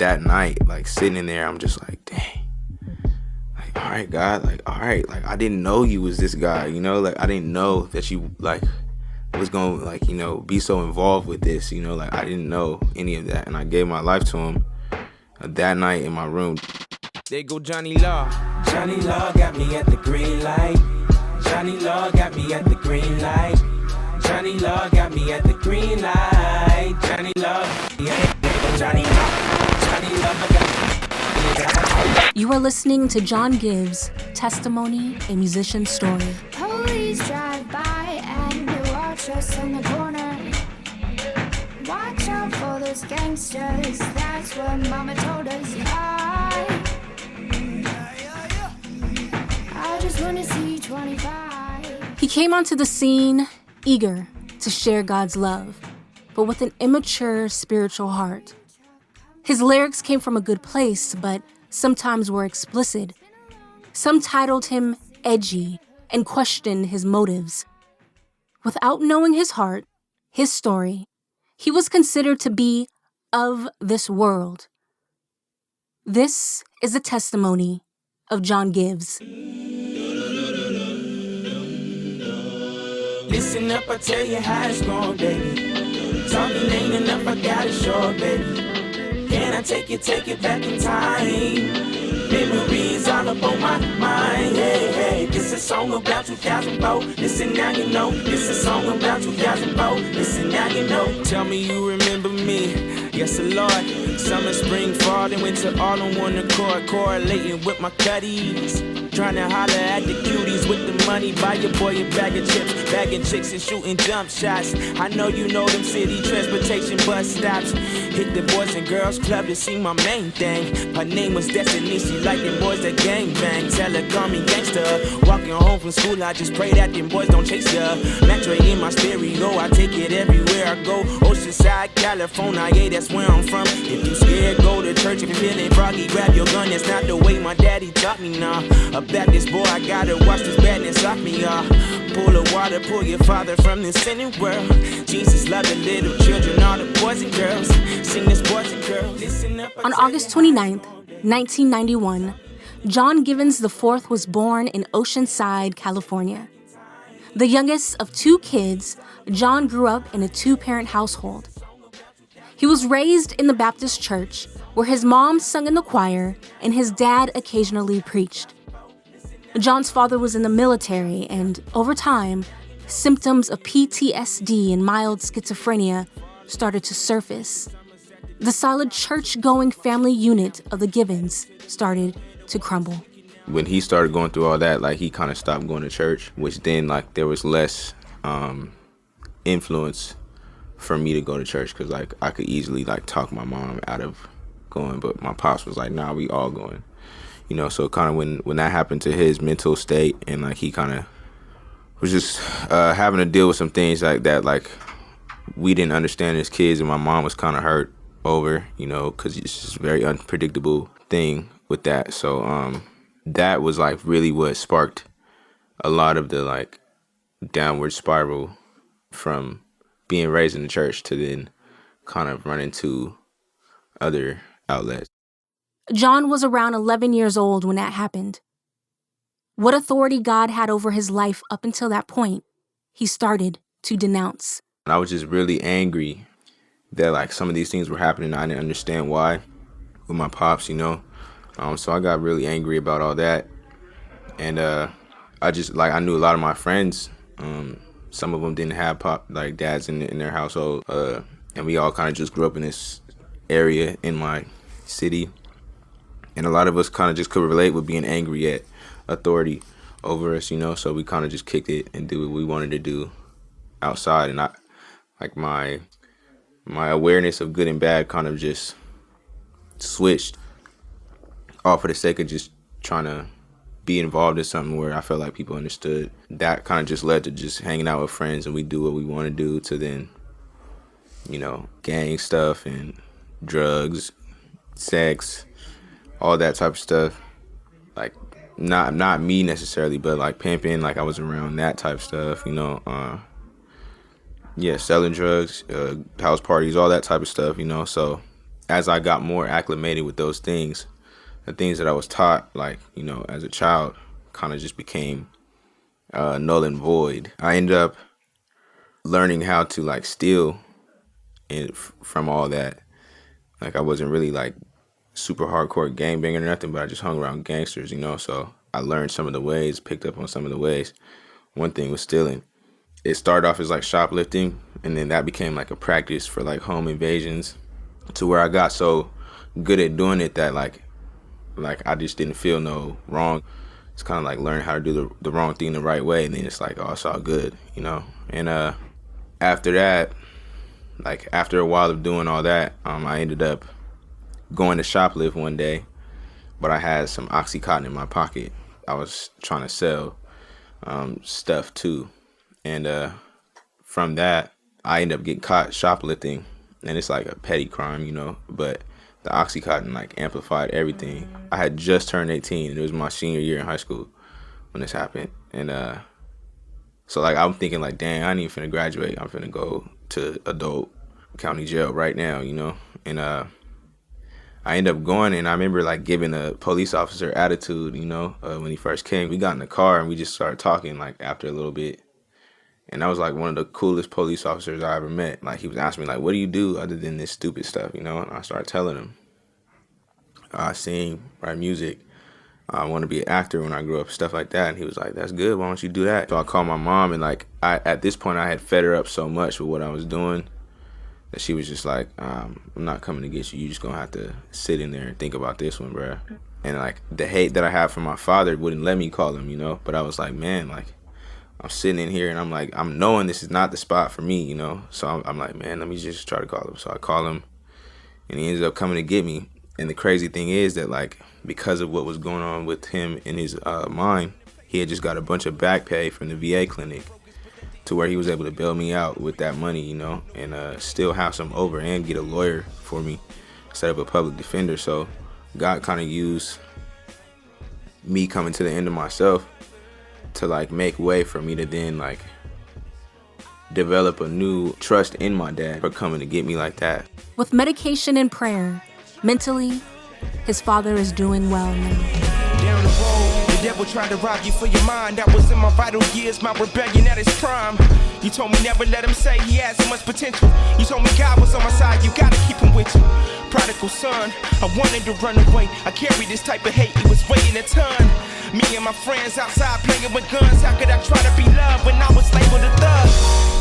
that night, like sitting in there, I'm just like, dang, like, all right, God, like, all right, like, I didn't know you was this guy, you know, like, I didn't know that you, like, was gonna, like, you know, be so involved with this, you know, like, I didn't know any of that, and I gave my life to him that night in my room. There go Johnny Law. Johnny Law got me at the green light. Johnny Law got me at the green light. Johnny Law got me at the green light. Johnny Law, Johnny Law got me. You are listening to John Givez, Testimony, a Musician's Story. Police drive by and they watch us on the corner. Watch out for those gangsters, that's what Mama told us. I just wanna see 25. He came onto the scene eager to share God's love, but with an immature spiritual heart. His lyrics came from a good place, but sometimes were explicit. Some titled him edgy and questioned his motives. Without knowing his heart, his story, he was considered to be of this world. This is a testimony of John Givez. Listen up, I tell you how it's going, baby. Talking ain't enough, I gotta show, baby. Can I take it back in time? Memories all up on my mind. Hey, hey, this a song about 2004. Listen now you know. This a song about 2004. Listen now you know. Tell me you remember me. Yes, Lord. Summer, spring, fall, and winter all on one accord. Correlating with my cutties. Trying to holler at the cuties with the money. Buy your boy a bag of chips. Bagging chicks and shooting jump shots. I know you know them city transportation bus stops. Hit the Boys and Girls Club to see my main thing. Her name was Destiny. She like them boys that gang bang. Tell her call me gangster. Walking home from school, I just pray that them boys don't chase ya. Metro in my stereo, I take it everywhere I go. Oceanside, California, yeah, that's where I'm from. If you scared, go to church. If you're feeling froggy, grab your gun. That's not the way my daddy taught me now. A Baptist boy, I gotta watch this badness off me, y'all. Pull the water, pull your father from this sinning world. Jesus loved the little children, all the boys and girls. Sing this boys and girls. Listen up. On August 29th, 1991, John Givez IV was born in Oceanside, California. The youngest of two kids, John grew up in a two-parent household. He was raised in the Baptist church, where his mom sung in the choir and his dad occasionally preached. John's father was in the military, and over time, symptoms of PTSD and mild schizophrenia started to surface. The solid church-going family unit of the Givens started to crumble. When he started going through all that, like, he kind of stopped going to church, which then, like, there was less influence for me to go to church, because, like, I could easily, like, talk my mom out of going, but my pops was like, nah, we all going. You know, so kind of when that happened to his mental state, and, like, he kind of was just having to deal with some things like that, like, we didn't understand as kids, and my mom was kind of hurt over, you know, because it's just a very unpredictable thing with that. So that was, like, really what sparked a lot of the, like, downward spiral from being raised in the church to then kind of run into other outlets. John was around 11 years old when that happened. What authority God had over his life up until that point, he started to denounce. I was just really angry that, like, some of these things were happening. I didn't understand why with my pops, you know. So I got really angry about all that. And I just, like, I knew a lot of my friends. Some of them didn't have dads in their household. And we all kind of just grew up in this area in my city. And a lot of us kind of just could relate with being angry at authority over us, you know. So we kind of just kicked it and did what we wanted to do outside. And my awareness of good and bad kind of just switched, all for the sake of just trying to be involved in something where I felt like people understood. That kind of just led to just hanging out with friends, and we do what we want to do, to then, you know, gang stuff and drugs, sex, all that type of stuff. Like, not me necessarily, but, like, pimping, like, I was around that type of stuff, you know. Selling drugs, house parties, all that type of stuff, you know. So as I got more acclimated with those things, the things that I was taught, like, as a child, kind of just became null and void. I ended up learning how to like steal from all that. Like, I wasn't really like super hardcore gangbanger or nothing, but I just hung around gangsters, so I learned some of the ways, picked up on some of the ways. One thing was stealing. It started off as like shoplifting, and then that became like a practice for like home invasions, to where I got so good at doing it that like I just didn't feel no wrong. It's kind of like learning how to do the wrong thing the right way, and then it's like, oh, it's all good, And after that, like after a while of doing all that, I ended up going to shoplift one day, but I had some Oxycontin in my pocket. I was trying to sell stuff too, and from that, I ended up getting caught shoplifting, and it's like a petty crime, but the Oxycontin like amplified everything. I had just turned 18, and it was my senior year in high school when this happened, and so like I'm thinking like, dang, I ain't even finna graduate. I'm finna go to adult county jail right now, and I ended up going, and I remember like giving a police officer attitude, when he first came. We got in the car and we just started talking like after a little bit. And that was like one of the coolest police officers I ever met. Like, he was asking me like, what do you do other than this stupid stuff, And I started telling him, I sing, write music. I want to be an actor when I grew up, stuff like that. And he was like, that's good. Why don't you do that? So I called my mom, and like at this point I had fed her up so much with what I was doing that she was just like, I'm not coming to get you. You just gonna have to sit in there and think about this one, bruh. And like the hate that I have for my father wouldn't let me call him, But I was like, man, like I'm sitting in here and I'm like, I'm knowing this is not the spot for me, So I'm like, man, let me just try to call him. So I call him, and he ended up coming to get me. And the crazy thing is that like, because of what was going on with him in his mind, he had just got a bunch of back pay from the VA clinic, to where he was able to bail me out with that money, and still have some over and get a lawyer for me instead of a public defender. So God kind of used me coming to the end of myself to like make way for me to then like develop a new trust in my dad for coming to get me like that. With medication and prayer, mentally, his father is doing well now. Down the road, the devil tried to rob you for your mind. That was in my vital years, my rebellion at its prime. You told me never let him say he had so much potential. You told me God was on my side, you gotta keep him with you. Prodigal son, I wanted to run away. I carried this type of hate, it was weighing a ton. Me and my friends outside playing with guns. How could I try to be loved when I was labeled a thug?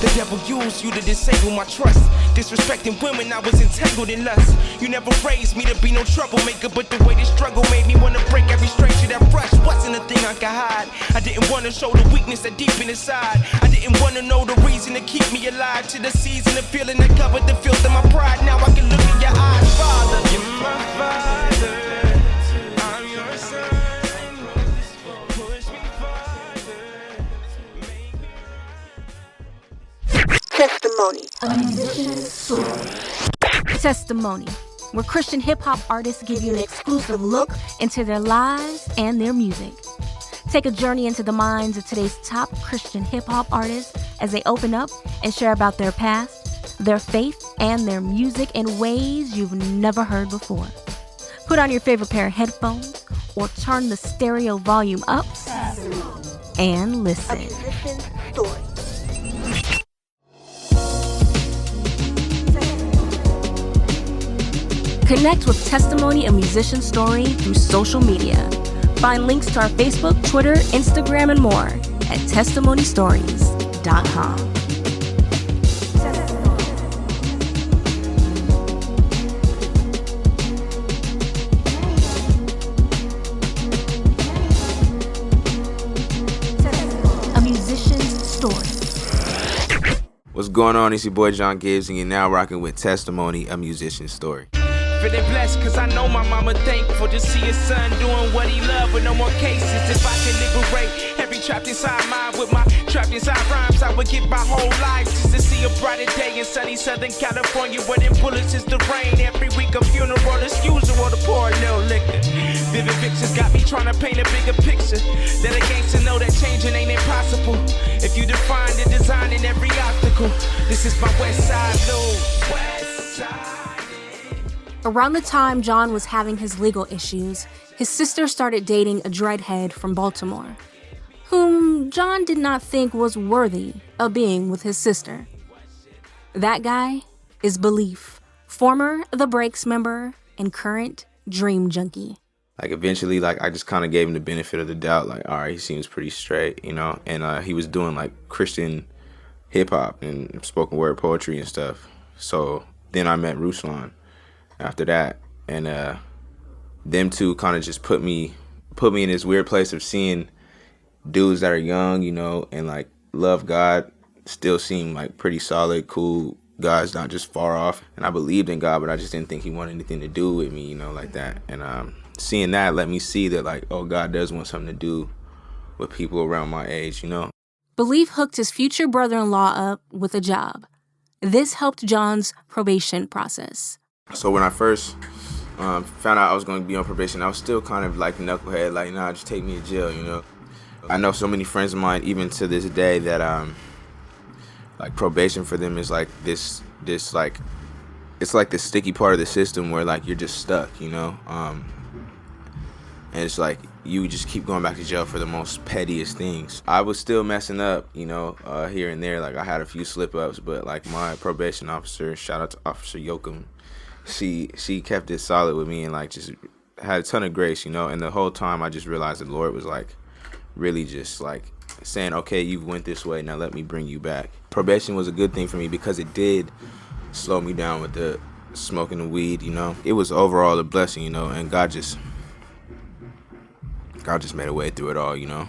The devil used you to disable my trust. Disrespecting women, I was entangled in lust. You never raised me to be no troublemaker, but the way this struggle made me want to break every stranger that rush. Wasn't a thing I could hide. I didn't want to show the weakness that deep inside. I didn't want to know the reason to keep me alive. To the season of feeling that covered the filth of my pride. Now I can look in your eyes, Father. You're my father. I'm your son. Testimony, a musician's story. Testimony, where Christian hip-hop artists give you an exclusive look into their lives and their music. Take a journey into the minds of today's top Christian hip-hop artists as they open up and share about their past, their faith, and their music in ways you've never heard before. Put on your favorite pair of headphones or turn the stereo volume up and listen. A musician's story. Connect with Testimony, a musician story through social media. Find links to our Facebook, Twitter, Instagram, and more at testmimonystories.com. A musician's story. What's going on? It's your boy John Givez, and you're now rocking with Testimony, a musician's story. Feeling blessed cause I know my mama thankful to see his son doing what he loved with no more cases. If I can liberate every trapped inside mind with my trapped inside rhymes, I would give my whole life just to see a brighter day in sunny Southern California where them bullets is the rain. Every week a funeral as usual to pour a little liquor. Vivid pictures got me trying to paint a bigger picture. Let a gangster know that changing ain't impossible. If you define the design in every obstacle, this is my west side blues. West side. Around the time John was having his legal issues, his sister started dating a dreadhead from Baltimore, whom John did not think was worthy of being with his sister. That guy is Belief, former The Breaks member and current Dream Junkie. Like eventually, like I just kind of gave him the benefit of the doubt. Like, all right, he seems pretty straight, you know. And he was doing like Christian hip hop and spoken word poetry and stuff. So then I met Ruslan after that, and them two kind of just put me in this weird place of seeing dudes that are young, you know, and like love God, still seem like pretty solid, cool guys, not just far off. And I believed in God, but I just didn't think he wanted anything to do with me, you know, like that. And seeing that let me see that, like, oh, God does want something to do with people around my age, you know. Belief hooked his future brother-in-law up with a job. This helped John's probation process. So when I first found out I was going to be on probation, I was still kind of like knucklehead, like, nah, just take me to jail, you know. I know so many friends of mine, even to this day, that like probation for them is like this like, it's like the sticky part of the system where like you're just stuck, you know. And it's like you just keep going back to jail for the most pettiest things. I was still messing up, you know, here and there. Like I had a few slip ups, but like my probation officer, shout out to Officer Yoakum, she kept it solid with me and like just had a ton of grace, you know. And the whole time I just realized the Lord was like really just like saying, okay, you went this way, now let me bring you back. Probation was a good thing for me because it did slow me down with the smoking the weed, you know. It was overall a blessing, you know, and God just made a way through it all, you know.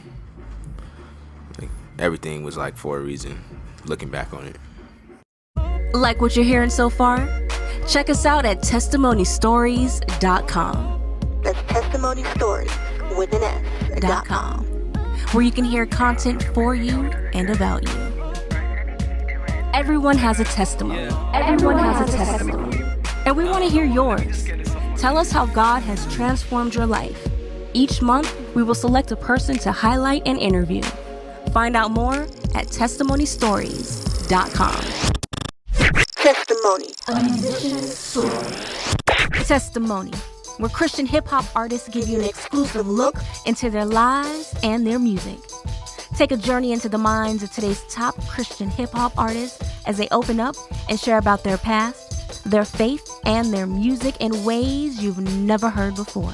Like, everything was like for a reason, looking back on it. Like what you're hearing so far? Check us out at testmimonystories.com. That's testimony stories with an S.com. Where you can hear content for you and about you. Everyone has a testimony. Everyone has a testimony. And we want to hear yours. Tell us how God has transformed your life. Each month, we will select a person to highlight and interview. Find out more at testmonystories.com. Testimony. A musician's story. Testimony, where Christian hip-hop artists give you an exclusive look into their lives and their music. Take a journey into the minds of today's top Christian hip-hop artists as they open up and share about their past, their faith, and their music in ways you've never heard before.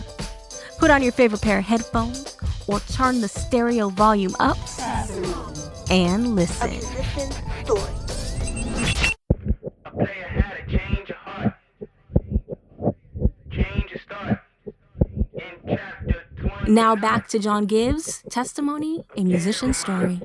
Put on your favorite pair of headphones or turn the stereo volume up and listen. A musician's story. A player had a change of heart, change of start. In chapter 20. Now back to John Givez' testimony and musician story.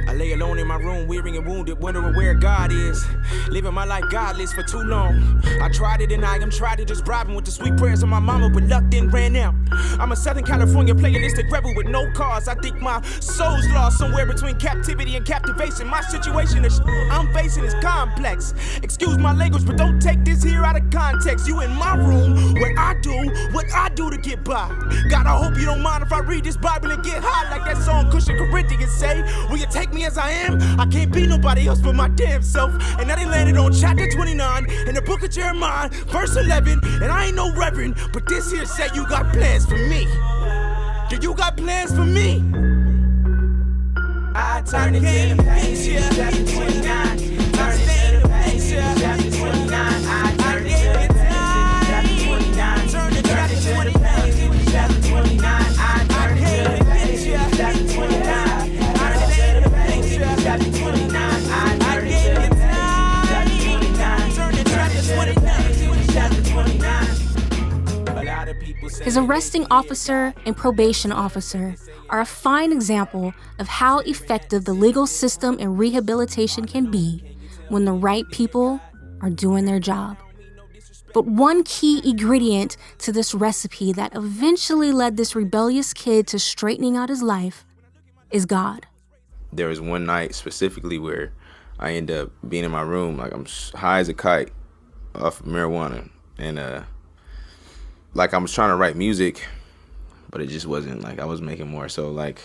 I lay alone in my room, weary and wounded, wondering where God is. Living my life godless for too long. I tried to deny him, tried to just bribe him with the sweet prayers of my mama, but luck didn't ran out. I'm a Southern California playalistic rebel with no cause. I think my soul's lost somewhere between captivity and captivation. My situation is I'm facing is complex. Excuse my language, but don't take this here out of context. You in my room where I do what I do to get by. God, I hope you don't mind if I read this Bible and get high like that song Christian Corinthians say. Will you take me as I am? I can't be nobody else but my damn self. And now they landed on chapter 29 in the book of Jeremiah, verse 11. And I ain't no reverend, but this here say you got plans for me. Do you got plans for me? I turn it to the page, yeah. Chapter 29. Turn it to the page, yeah. Chapter 29. I turn it to the page, chapter 29. Turn it to the page, chapter 29. I turn it to the page, chapter 29. Chapter 29, I gave you time. Turn to chapter 29, chapter 29. A lot of people say His arresting officer and probation officer are a fine example of how effective the legal system and rehabilitation can be when the right people are doing their job. But one key ingredient to this recipe that eventually led this rebellious kid to straightening out his life is God. There was one night specifically where I ended up being in my room, like I'm high as a kite off of marijuana. And like I was trying to write music, but it just wasn't. Like I was making more so like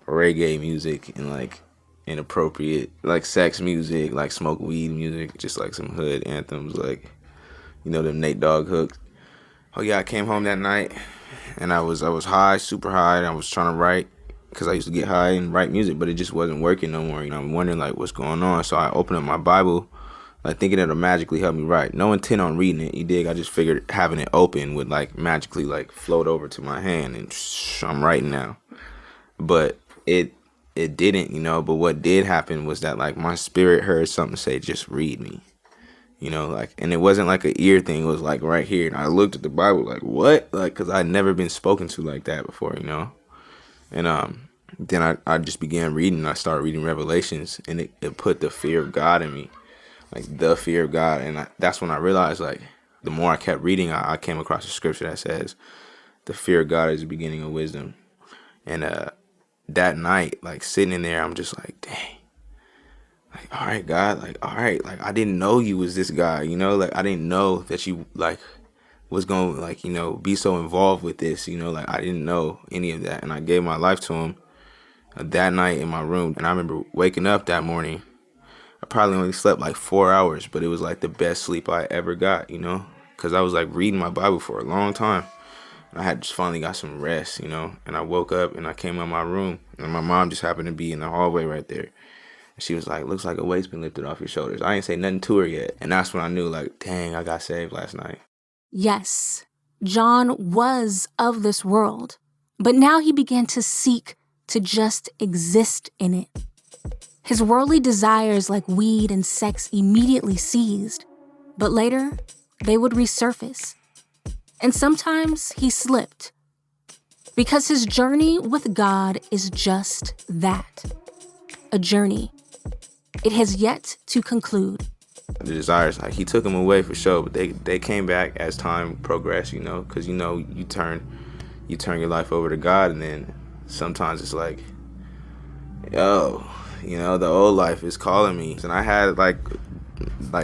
reggae music and like inappropriate, like sex music, like smoke weed music, just like some hood anthems, like You know, them Nate Dogg hooks. Oh yeah, I came home that night and I was high, super high, and I was trying to write because I used to get high and write music, but it just wasn't working no more. You know, I'm wondering like what's going on. So I opened up my Bible, like thinking it'll magically help me write. No intent on reading it, you dig? I just figured having it open would like magically like float over to my hand and I'm writing now. But it didn't, you know. But what did happen was that like my spirit heard something say, "Just read me." You know, like, and it wasn't like an ear thing. It was like right here. And I looked at the Bible like, what? Like, because I'd never been spoken to like that before, you know. And then I just began reading. And I started reading Revelations, and it put the fear of God in me, like the fear of God. And that's when I realized, like, the more I kept reading, I came across a scripture that says, the fear of God is the beginning of wisdom. And that night, like, sitting in there, I'm just like, dang. Like, all right, God, like, all right, like, I didn't know you was this guy, you know, like, I didn't know that you, like, was going to, like, you know, be so involved with this, you know, like, I didn't know any of that, and I gave my life to him that night in my room, and I remember waking up that morning. I probably only slept, like, 4 hours, but it was, like, the best sleep I ever got, you know, because I was, like, reading my Bible for a long time. I had just finally got some rest, you know, and I woke up, and I came out my room, and my mom just happened to be in the hallway right there. She was like, looks like a weight's been lifted off your shoulders. I ain't say nothing to her yet. And that's when I knew, like, dang, I got saved last night. Yes, John was of this world, but now he began to seek to just exist in it. His worldly desires like weed and sex immediately ceased, but later they would resurface. And sometimes he slipped, because his journey with God is just that, a journey. It has yet to conclude. The desires, like, he took them away for sure, but they came back as time progressed, you know, because, you know, you turn your life over to God, and then sometimes it's like, yo, you know, the old life is calling me. And I had like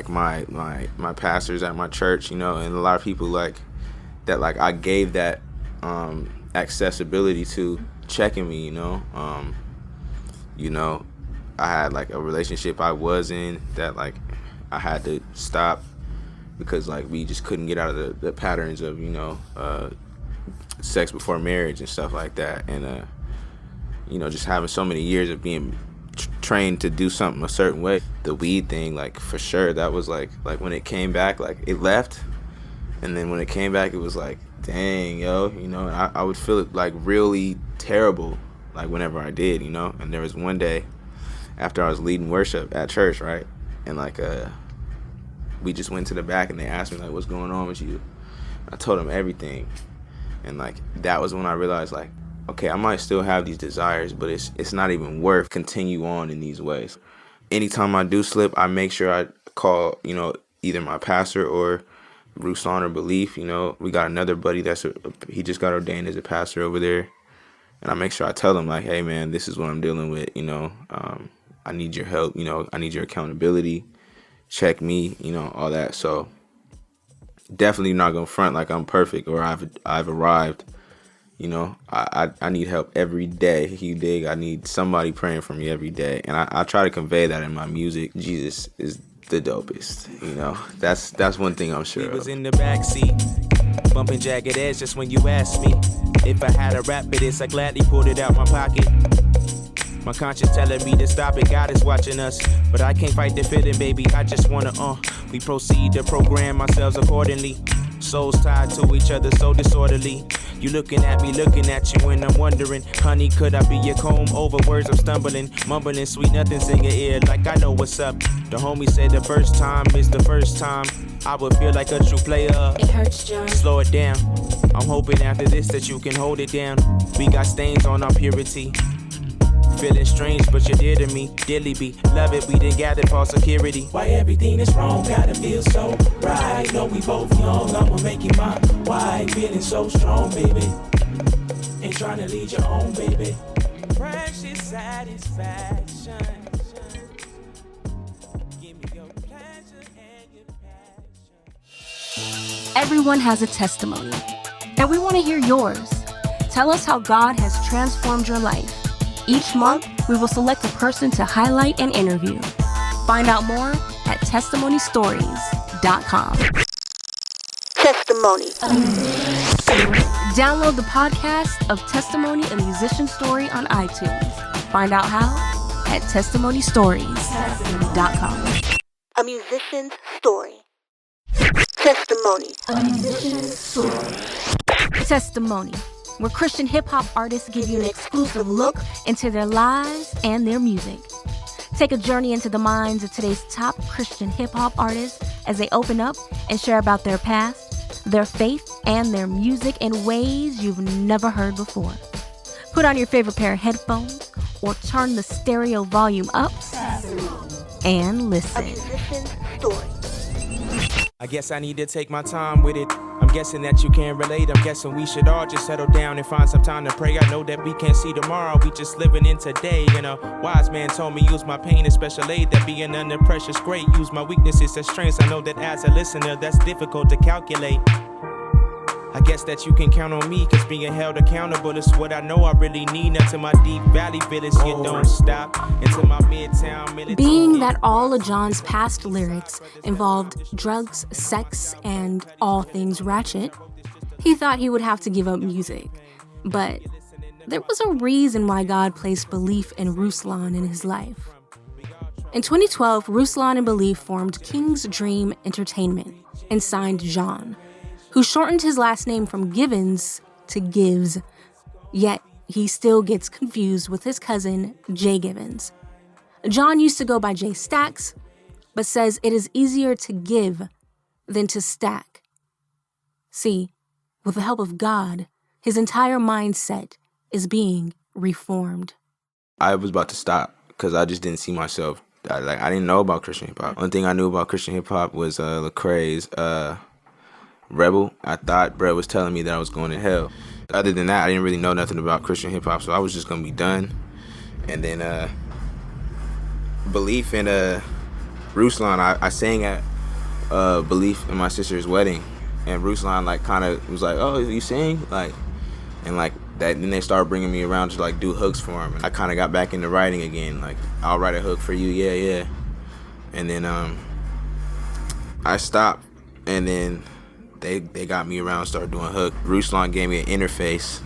my pastors at my church, you know, and a lot of people like that, like, I gave that accessibility to checking me, you know. I had like a relationship I was in that like I had to stop because like we just couldn't get out of the patterns of, you know, sex before marriage and stuff like that. And you know, just having so many years of being trained to do something a certain way. The weed thing, like, for sure, that was like when it came back, like, it left, and then when it came back, it was like, dang, yo, you know. And I would feel it like really terrible, like, whenever I did, you know. And there was one day after I was leading worship at church, right? And like we just went to the back and they asked me like, what's going on with you? I told them everything. And like that was when I realized, like, okay, I might still have these desires, but it's not even worth continue on in these ways. Anytime I do slip, I make sure I call, you know, either my pastor or Rusan or Belief. You know, we got another buddy he just got ordained as a pastor over there. And I make sure I tell them, like, hey, man, this is what I'm dealing with, you know. I need your help, you know. I need your accountability. Check me, you know, all that. So definitely not gonna front like I'm perfect or I've arrived. You know, I need help every day. You dig? I need somebody praying for me every day. And I try to convey that in my music. Jesus is the dopest, you know. That's one thing I'm sure We was of. in the backseat, bumping Jagged Edge just when you asked me if I had a rap for this, I gladly pulled it out my pocket. My conscience telling me to stop it, God is watching us, but I can't fight the feeling, baby, I just wanna, we proceed to program ourselves accordingly. Souls tied to each other so disorderly. You looking at me, looking at you, and I'm wondering, honey, could I be your comb over words? I'm stumbling, mumbling sweet nothings in your ear like I know what's up. The homie said the first time is the first time I would feel like a true player. It hurts, John. Slow it down. I'm hoping after this that you can hold it down. We got stains on our purity. Feeling strange, but you're dear to me. Dearly be, love it, we done gathered for security. Why everything is wrong, gotta feel so right. Know we both young, I'ma make you mine. Why feeling so strong, baby? Ain't trying to lead your own, baby. Precious satisfaction. Give me your pleasure and your passion. Everyone has a testimony, and we want to hear yours. Tell us how God has transformed your life. Each month, we will select a person to highlight and interview. Find out more at testmimonystories.com. Testimony. Download the podcast of Testimony, a Musician Story on iTunes. Find out how at testmimonystories.com. A musician's story. Testimony. Testimony, where Christian hip-hop artists give you an exclusive look into their lives and their music. Take a journey into the minds of today's top Christian hip-hop artists as they open up and share about their past, their faith, and their music in ways you've never heard before. Put on your favorite pair of headphones or turn the stereo volume up and A listen. musician's story. I guess I need to take my time with it. I'm guessing that you can relate. I'm guessing we should all just settle down and find some time to pray. I know that we can't see tomorrow, we just living in today. And a wise man told me use my pain as special aid. That being under pressure's great. Use my weaknesses as strengths. I know that as a listener, that's difficult to calculate. I guess that you can count on me, cause being held accountable is what I know I really need. Now to my deep valley village, you don't stop. Into my midtown military. Being that all of John's past lyrics involved drugs, sex, and all things ratchet, he thought he would have to give up music. But there was a reason why God placed Belief and Ruslan in his life. In 2012, Ruslan and Belief formed King's Dream Entertainment and signed John, who shortened his last name from Givens to Gives, yet he still gets confused with his cousin, Jay Givens. John used to go by Jay Stacks, but says it is easier to give than to stack. See, with the help of God, his entire mindset is being reformed. I was about to stop because I just didn't see myself. I didn't know about Christian hip hop. Only thing I knew about Christian hip hop was Lecrae's Rebel. I thought Brett was telling me that I was going to hell. Other than that, I didn't really know nothing about Christian hip hop, so I was just gonna be done. And then Belief and Ruslan, I sang at Belief in my sister's wedding, and Ruslan like kind of was like, "Oh, you sing?" Like, and like that. Then they started bringing me around to like do hooks for him. And I kind of got back into writing again. Like, I'll write a hook for you, yeah. And then I stopped, and then they got me around, started doing hook. Ruslan gave me an interface,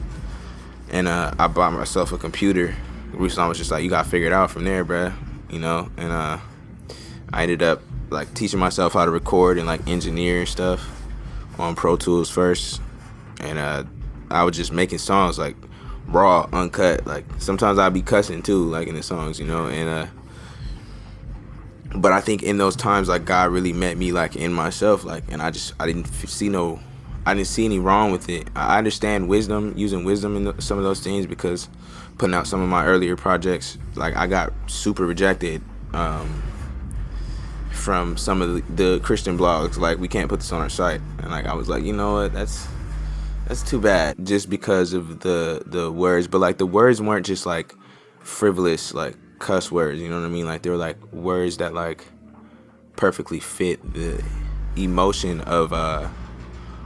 and I bought myself a computer. Ruslan was just like, "You got to figure it out from there, bruh," you know. And I ended up like teaching myself how to record and like engineer and stuff on Pro Tools first. And I was just making songs like raw, uncut. Like sometimes I'd be cussing too, like in the songs, you know. And but I think in those times, like, God really met me, like, in myself, like, and I didn't see any wrong with it. I understand using wisdom in some of those things, because putting out some of my earlier projects, like, I got super rejected from some of the Christian blogs, like, we can't put this on our site. And, like, I was like, you know what, that's too bad, just because of the words. But, like, the words weren't just, like, frivolous, like, cuss words, you know what I mean? Like, they were like words that like perfectly fit the emotion of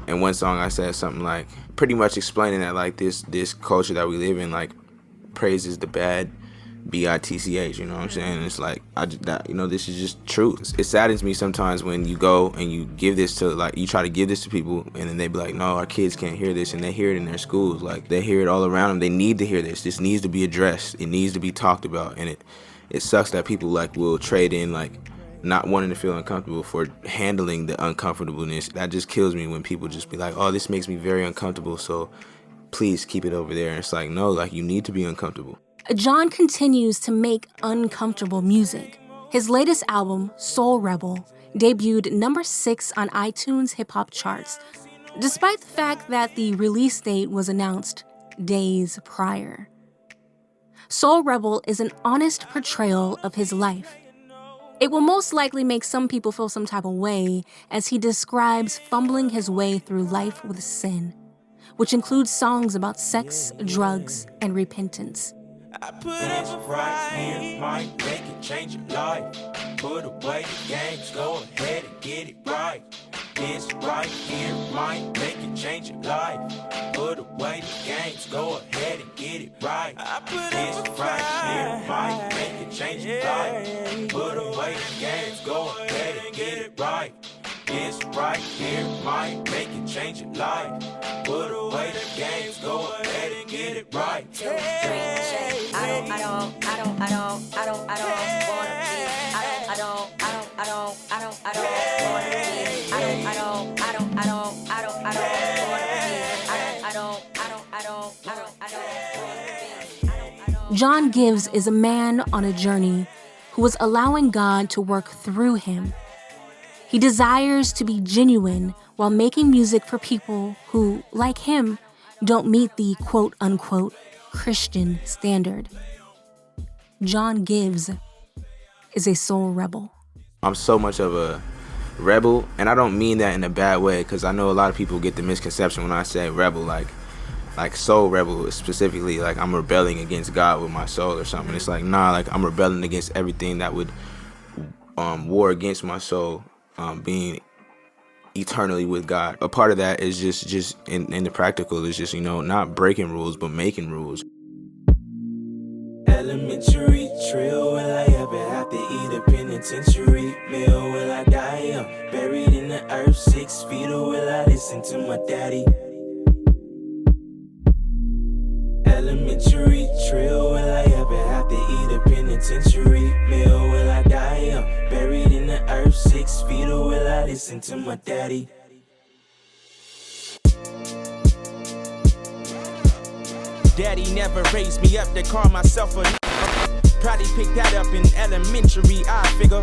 in one song I said something like pretty much explaining that like this culture that we live in like praises the bad, bitch, you know what I'm saying? It's like this is just truth. It saddens me sometimes when you go and you give this to you try to give this to people, and then they be like, no, our kids can't hear this, and they hear it in their schools. Like, they hear it all around them. They need to hear this. This needs to be addressed. It needs to be talked about. And it sucks that people like will trade in like not wanting to feel uncomfortable for handling the uncomfortableness. That just kills me when people just be like, oh, this makes me very uncomfortable, so please keep it over there. And it's like, no, like, you need to be uncomfortable. John continues to make uncomfortable music. His latest album, Soul Rebel, debuted number 6 on iTunes hip-hop charts, despite the fact that the release date was announced days prior. Soul Rebel is an honest portrayal of his life. It will most likely make some people feel some type of way as he describes fumbling his way through life with sin, which includes songs about sex, drugs, and repentance. I put this right here might make it change your life. Put away the games, go ahead and get it right. This right here might make it change your life. Put away the games, go ahead and get it right. I put this right here might make it change your life. Put away the games, go ahead and get it right. this right here might make you change your life. Put away the games, go ahead and get it right. Hey. I don't wanna be. I don't wanna be. John Givez is a man on a journey who is allowing God to work through him. He desires to be genuine while making music for people who, like him, don't meet the quote-unquote Christian standard. John Givez is a soul rebel. I'm so much of a rebel, and I don't mean that in a bad way, because I know a lot of people get the misconception when I say rebel, like soul rebel specifically, like I'm rebelling against God with my soul or something. It's like, nah, like I'm rebelling against everything that would war against my soul being eternally with God. A part of that is just in the practical is just, not breaking rules, but making rules. Elementary trill, will I ever have to eat a penitentiary meal? Will I die buried in the earth 6 feet, or will I listen to my daddy? Elementary trill, will I ever have to eat a penitentiary meal? Will I die buried in the earth 6 feet, or will I listen to my daddy? Daddy never raised me up to call myself a probably picked that up in elementary, I figure.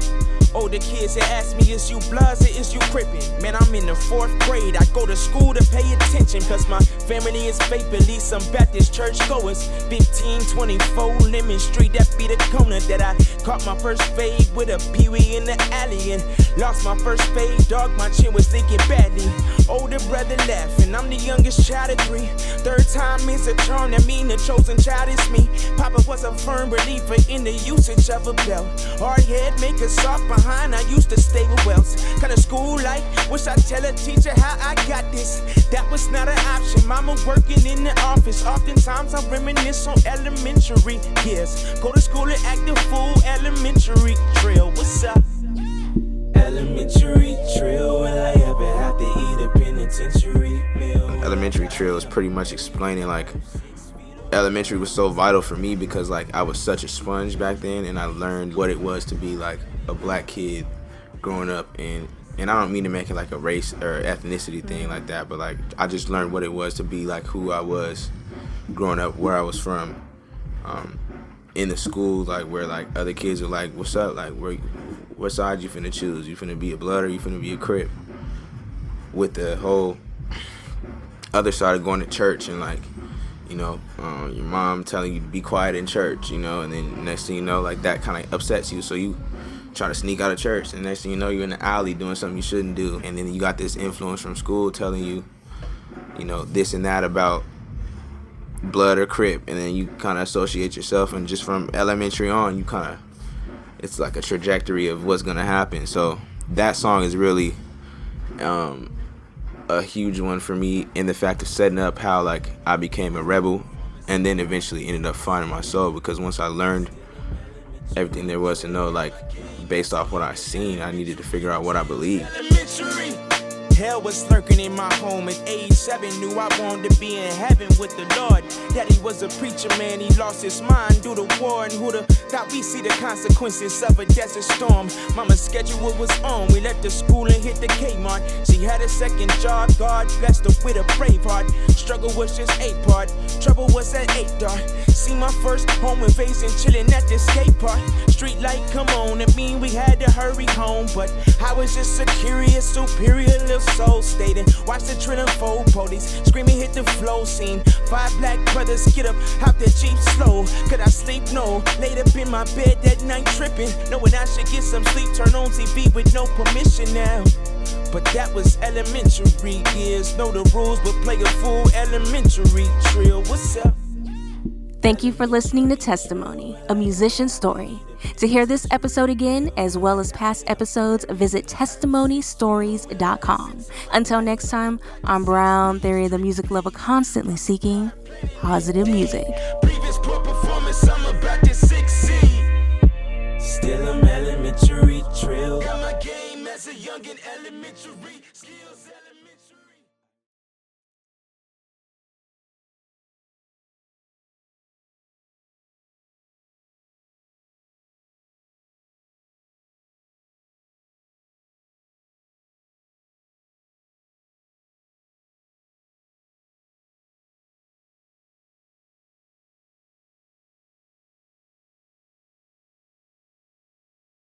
Older kids that ask me, is you bloods or is you crippin'? Man, I'm in the 4th grade. I go to school to pay attention, cause my family is faithfully some Baptist church goers. 1524 Lemon Street, that be the corner that I caught my first fade with a peewee in the alley. And lost my first fade, dog, my chin was thinking badly. Older brother left, and I'm the youngest child of 3. 3rd time is a charm, that mean the chosen child is me. Papa was a firm believer in the usage of a belt. Hard head, make a soft behind. I used to stay with Wells. Kinda school like, wish I tell a teacher how I got this. That was not an option. Mama working in the office. Oftentimes I reminisce on elementary years. Go to school and act a fool. Elementary drill. What's up? Elementary drill. Will I ever have to eat a penitentiary meal? Elementary drill is pretty much explaining like elementary was so vital for me because like I was such a sponge back then, and I learned what it was to be like a black kid growing up, and I don't mean to make it like a race or ethnicity thing like that, but like I just learned what it was to be like who I was growing up, where I was from, in the school, like where like other kids are like, what's up, like what side you finna choose? You finna be a blood or you finna be a Crip? With the whole other side of going to church and like, your mom telling you to be quiet in church, and then next thing you know, like that kind of upsets you, so you try to sneak out of church, and next thing you know, you're in the alley doing something you shouldn't do, and then you got this influence from school telling you, this and that about blood or Crip, and then you kind of associate yourself, and just from elementary on, it's like a trajectory of what's gonna happen. So that song is really a huge one for me in the fact of setting up how like I became a rebel, and then eventually ended up finding my soul, because once I learned everything there was to know, like based off what I seen, I needed to figure out what I believed. Elementary. Hell was lurking in my home at age 7. Knew I wanted to be in heaven with the Lord. Daddy was a preacher, man. He lost his mind due to war, and who'da thought we see the consequences of a desert storm. Mama's schedule was on. We left the school and hit the Kmart. She had a second job. God blessed her with a brave heart. Struggle was just 8 part. Trouble was at 8 dark. See my first home invasion, chilling at the skate park. Street light, come on. It mean we had to hurry home, but I was just a curious, superior little soul stating. Watch the trend unfold. Police screaming, hit the flow scene. 5 black brothers get up out the Jeep slow. Could I sleep? No. Laid up in my bed that night tripping, knowing I should get some sleep. Turn on TV with no permission now. But that was elementary years. Know the rules, but play a full elementary drill. What's up? Thank you for listening to Testimony, a musician's story. To hear this episode again, as well as past episodes, visit testmimonystories.com. Until next time, I'm Brown Theory, the music lover constantly seeking positive music. Previous poor performance, I'm about to succeed. Still I'm elementary drill. Got my game as a young young and elementary skills.